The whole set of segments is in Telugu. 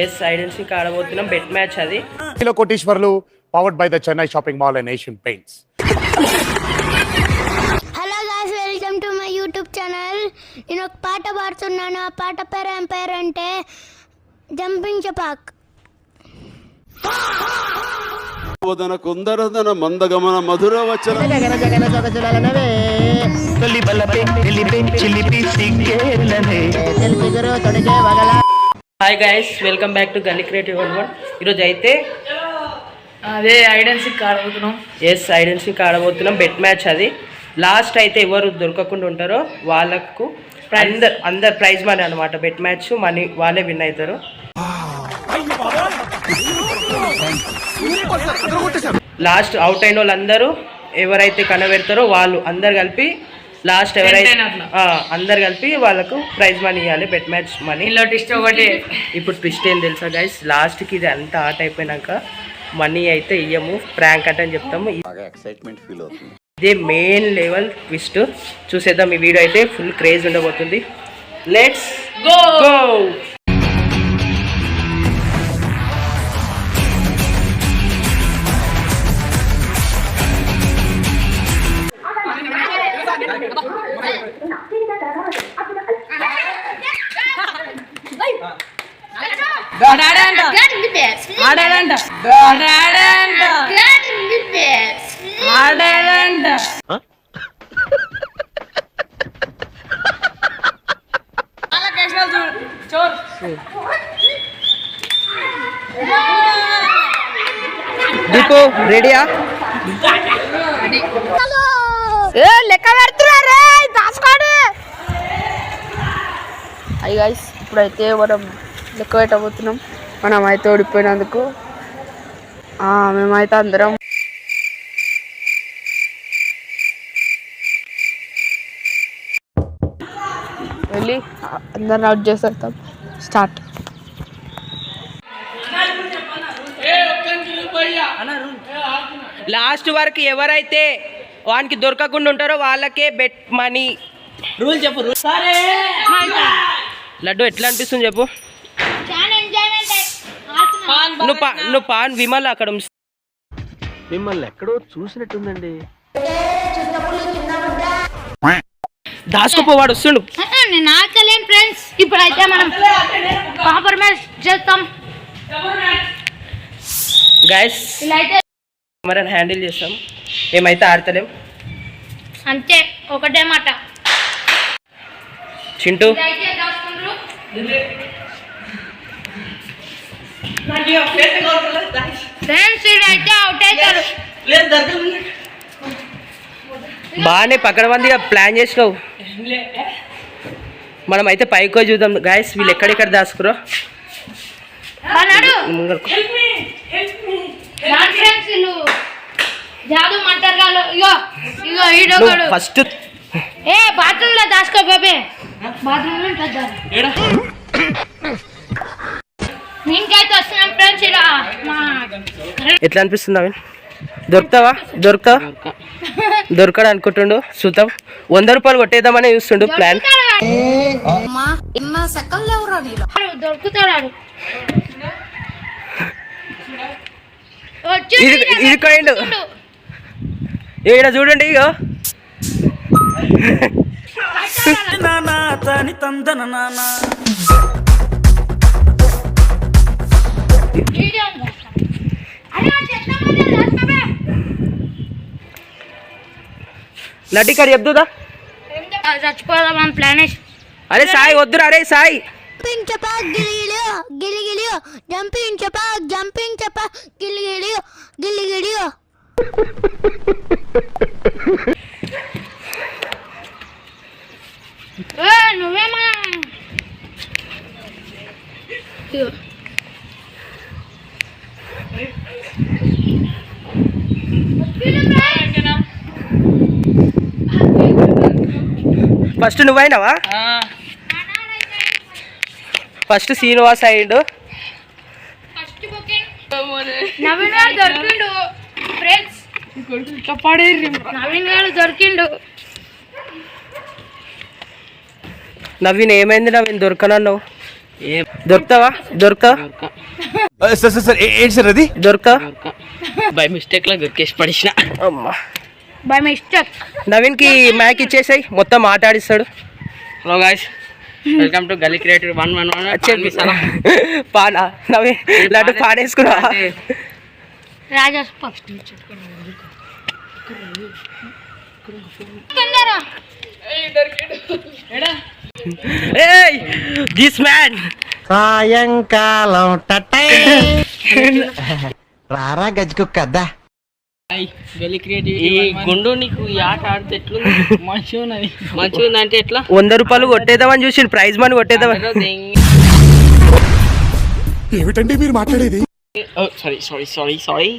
ఎస్ ఐడెన్సీకి ఆడబోతున్నాం బెట్ మ్యాచ్ అది. కోటీశ్వర్లు powered by the Chennai shopping mall and Asian paints. Hello guys, welcome to my YouTube channel. నేను ఒక పాట పాడుతున్నాను. ఆ పాట పేరు ఏం పేరు అంటే జంపింగ్ చపాక్. కుందరదన మందగమన మధుర వచన hi guys, welcome back to గల్లీ క్రియేటివ్ వన్. ఈరోజు అయితే అదే ఐడెన్సీకి ఆడబోతున్నాం. ఎస్ ఐడెన్సీకి ఆడబోతున్నాం బెట్ మ్యాచ్ అది. లాస్ట్ అయితే ఎవరు దొరకకుండా ఉంటారో వాళ్ళకు అందరు ప్రైజ్ మనీ అనమాట. బెట్ మ్యాచ్ మనీ వాళ్ళే విన్ అవుతారు. లాస్ట్ అవుట్ అయిన వాళ్ళందరూ ఎవరైతే కనబెడతారో వాళ్ళు అందరు కలిపి లాస్ట్ ఎవరైతే అందరు కలిపి వాళ్ళకు ప్రైజ్ మనీ ఇవ్వాలి, బెట్ మ్యాచ్ మనీ. ఇప్పుడు ట్విస్ట్ ఏం తెలుసా గైస్, లాస్ట్కి ఇది అంతా ఆట అయిపోయినాక మనీ అయితే ఇయ్యము, ప్రాంక్ అంటే అని చెప్తాము. ఇదే మెయిన్ లెవెల్ ట్విస్ట్. చూసేద్దాం. ఈ వీడియో అయితే ఫుల్ క్రేజ్ ఉండబోతుంది. Let's go. దీపు రెడీయా? లెక్క పెడుతున్నారు, దాచుకోండి. అయ్యి గైస్, ఇప్పుడైతే మనం లెక్క పెట్టబోతున్నాం. మనం అయితే ఓడిపోయినందుకు మేమైతే అందరం వెళ్ళి అందరిని అవుట్ చేసేస్తాం. స్టార్ట్. లాస్ట్ వరకు ఎవరైతే వానికి దొరకకుండా ఉంటారో వాళ్ళకే బెట్ మనీ. రూల్ చెప్పు. లడ్డు ఎట్లా అనిపిస్తుంది చెప్పు. నువ్వు పాన్ విమల్ అక్కడ మిమ్మల్ని ఎక్కడో చూసినట్టుందండి. దాచుకోపోవాడు వస్తుండు. నేను ఆడలేను ఫ్రెండ్స్. ఇప్పుడైతే మనం కాంప్రమైజ్ చేస్తాం గైస్. కెమెరాని హ్యాండిల్ చేస్తాం, మేమైతే ఆడతలేం అంతే. ఒకటే మాట చింటూ. బాగానే పక్కన మందిగా ప్లాన్ చేసినావు. మనం అయితే పైకి చూద్దాం గాయస్, వీళ్ళు ఎక్కడెక్కడ దాచుకురో. ఫస్ట్ బాత్రూమ్ లో దాచుకో బాబే. బాత్రూమ్ లో ఎట్లా అనిపిస్తుంది? దొరకడు అనుకుంటుండు. చూద్దాం. 100 రూపాయలు కొట్టేద్దామని చూస్తుండు ప్లాన్. దొరుకుతాడు. ఇది కైండ్ ఈడ చూడండి. ఇగో లడ్డికారు చెప్తుందా? చచ్చిపోదాం ప్లాన్. అరే సాయి వద్దురా. అరే సాయి, జంపింగ్ చపాక్ గిలిగిలియో గిలిగిలియో, జంపింగ్ చపాక్ జంపింగ్ చపాక్ గిలిగిలియో గిలిగిలియో. నువ్వేమా ఫస్ట్ నువ్వైనావా? ఫస్ట్ శ్రీనివాస్ అయ్యిండు. నవీన్ గారు దొరికిండు ఫ్రెండ్స్. నవీన్ గారు దొరికిండు. నవీన్ ఏమైంది? నవీన్ దొరకనన్నావు. దొరుకుతావా సార్ ఏంటి సార్ అది దొరుకుతావా బై మిస్టేక్ లో దొరికేసి పడిసిన. అమ్మా బై మిస్టేక్. నవీన్కి మ్యాక్ ఇచ్చేసాయి, మొత్తం ఆట ఆడిస్తాడు. హలో గాయ్స్, వెల్కమ్ టు గల్లీ క్రియేటర్ 111. పానా నవీన్ ఇలాంటి పాడేసుకున్నా. రాజా ఫస్ట్ దిస్ మ్యాన్ సాయంకాలం రారా గజ్జుకు కదా గల్లీ క్రియేటివ్. ఈ గుండు నీకు ఈ ఆట ఆడితే ఎట్లుంది? మంచిగా ఉందంటే ఎట్లా? 100 రూపాయలు కొట్టేద్దామని చూసి ప్రైజ్ మనీ కొట్టేద్దామని. ఏమిటండి మీరు మాట్లాడేది? సారీ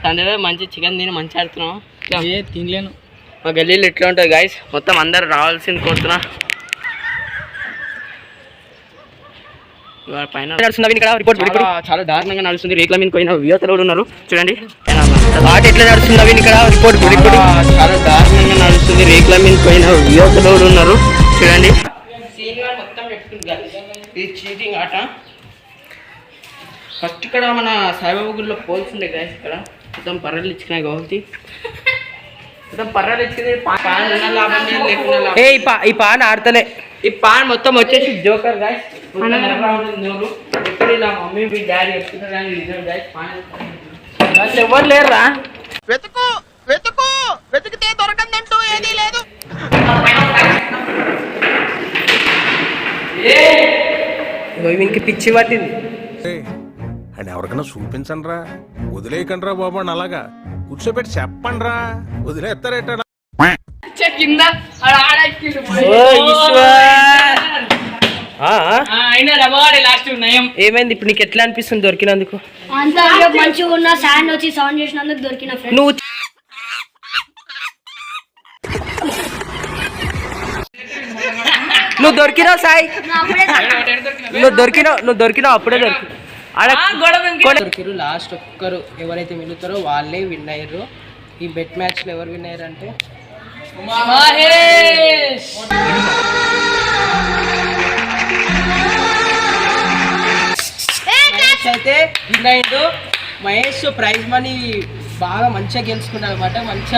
సండే మంచి చికెన్ తిని మంచి ఆడుతున్నావు. తినలేను. మా గల్లీలో ఎట్లా ఉంటుంది గాయస్, మొత్తం అందరు రావాల్సింది కోరుతున్నా. పైన చాలా దారుణంగా నడుస్తుంది. రేట్ల మీద పోయిన యువతలు ఉన్నారు చూడండి. ఆట ఎట్లా నడుస్తుంది నవీన్ ఇక్కడ రిపోర్ట్. చాలా దారుణంగా నడుస్తుంది. రేట్ల మీద పోయిన యువతలు ఉన్నారు చూడండి. చీటింగ్ ఆట. ఫస్ట్ ఇక్కడ మన సాయిబాబా గుడిలో పోల్స్ ఉండే గాయస్. ఇక్కడ మొత్తం పర్రలు ఇచ్చినాయి కాబట్టి మొత్తం పర్రలు ఇచ్చింది. లాభం లేకుండా లాభం. ఈ పాన్ ఆడతలే. ఈ పాన్ మొత్తం వచ్చేసి జోకర్ గాయస్. ఎప్పుడు ఇలా మమ్మీ మీ డాడీ చెప్తున్నారు గాయస్ ఎవరు లేరురా. వెతికితే దొరకందంటూ ఏదీ లేదు. వీనికి పిచ్చి పట్టింది. అని ఎవరికైనా చూపించండి రా, వదిలేయకండి రా బాబు అని అలాగా కూర్చోబెట్టి చెప్పండి రా, వదిలేస్తారేట. ఏమైంది ఇప్పుడు నీకు ఎట్లా అనిపిస్తుంది దొరికినందుకు? అంతా మంచిగా ఉన్న సాండ్ వచ్చి సౌండ్ చేసినందుకు దొరికిన ఫ్రెండ్. నువ్వు దొరికినావు సాయి, నువ్వు దొరికినావు అప్పుడే దొరికిరు. లాస్ట్ ఒక్కరు ఎవరైతే మిగులుతారో వాళ్ళే విన్ అయ్యారు. ఈ బెట్ మ్యాచ్ లో ఎవరు విన్ అయ్యారు అంటే అయితే విన్ అయ్యిండు మహేష్. ప్రైజ్ మనీ బాగా మంచిగా గెలుచుకున్నాడు అనమాట. మంచిగా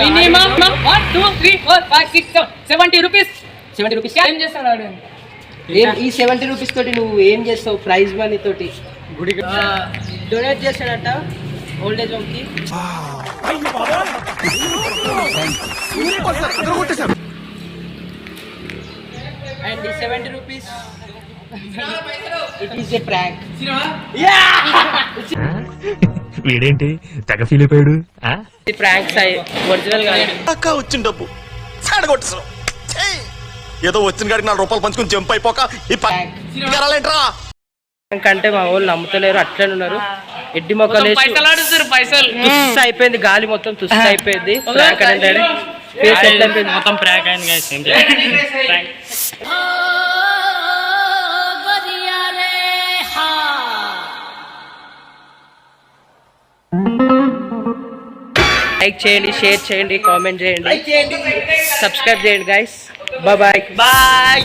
70 రూపీస్. ఏం చేస్తాడు? ఈ 70 రూపీస్ తోటి నువ్వు ఏం చేస్తావు? ప్రైజ్ మనీ తోటి డొనేట్ చేస్తాడంట ఓల్డేజ్ హోమ్ కి. అండ్ ఈ 70 rupees it is a prank. వీడేంటి తెగ ఫీల్ అయిపోయాడు? ప్రాంక్స్ ఒరిజినల్ గా వచ్చిన డబ్బు సాడగొట్టేసావు. ఏదో వచ్చిన కాడికి 4 రూపాయలు పంచుకుని జంప్ అయిపోక అంటే మా వాళ్ళు నమ్ముతలేరు, అట్లనే ఉన్నారు. ఎడ్డి మొక్కలు తుస్సు అయిపోయింది, గాలి మొత్తం తుస్సు అయిపోయింది. ప్రాంక్ అంటే మొత్తం ప్రాంక్ అయింది గాయ్స్. లైక్ చేయండి, షేర్ చేయండి, కామెంట్ చేయండి, సబ్స్క్రైబ్ చేయండి గైస్. బాయ్.